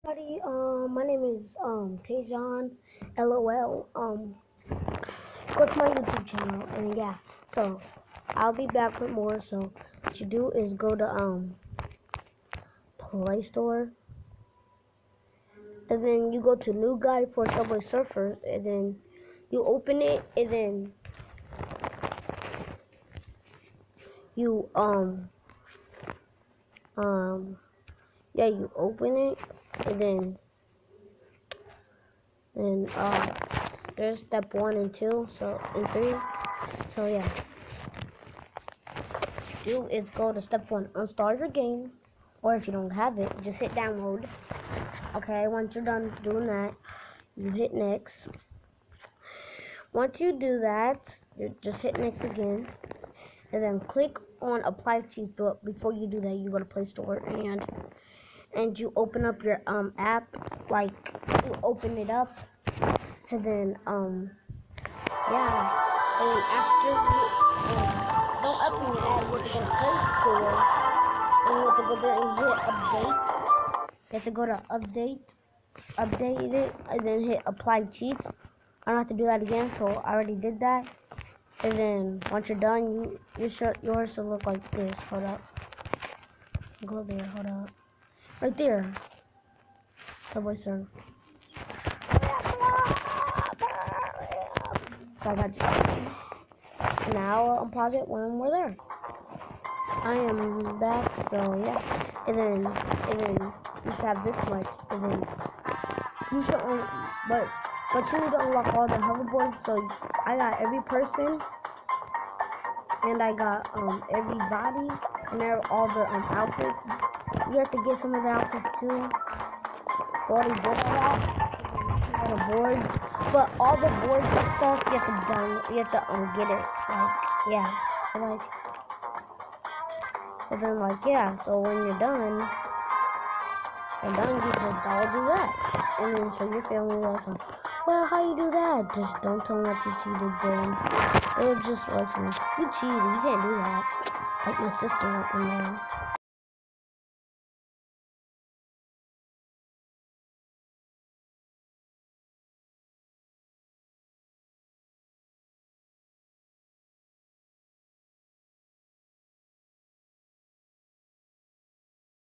Everybody, my name is Tajon, LOL. Go to my YouTube channel, and yeah, so I'll be back with more. So what you do is go to Play Store, and then you go to New Guide for Subway Surfers, and then you open it, and then you yeah, you open it, and then there's step 1 and 2, so and 3. So yeah, do is go to step 1, uninstall your game, or if you don't have it, just hit download. Okay, once you're done doing that, you hit next. Once you do that, you just hit next again, and then click on apply cheats. But before you do that, you go to Play Store and you open up your app, like you open it up, and then yeah, and after you don't open your app, you have to go to Play Store, and you have to go there and hit update. You have to go to update it, and then hit apply cheats. I don't have to do that again, so I already did that. And then once you're done, yours should look like this. Hold up. Go there. Hold up. Right there. Subway Surf. So I got you. Now I'll unpause it when we're there. I am back, so yeah. And then you should have this much. And then you should but you need to unlock all the hoverboards. So I got every person, and I got everybody, and all the outfits. You have to get some of the outfits too. Already did all that. All the boards, but all the boards and stuff you have to get it. Like yeah. So when you're done, you just all do that, and then show your family that. So, well, how you do that? Just don't tell them that you cheated. Then it just works. You cheated. You can't do that. Like my sister in there.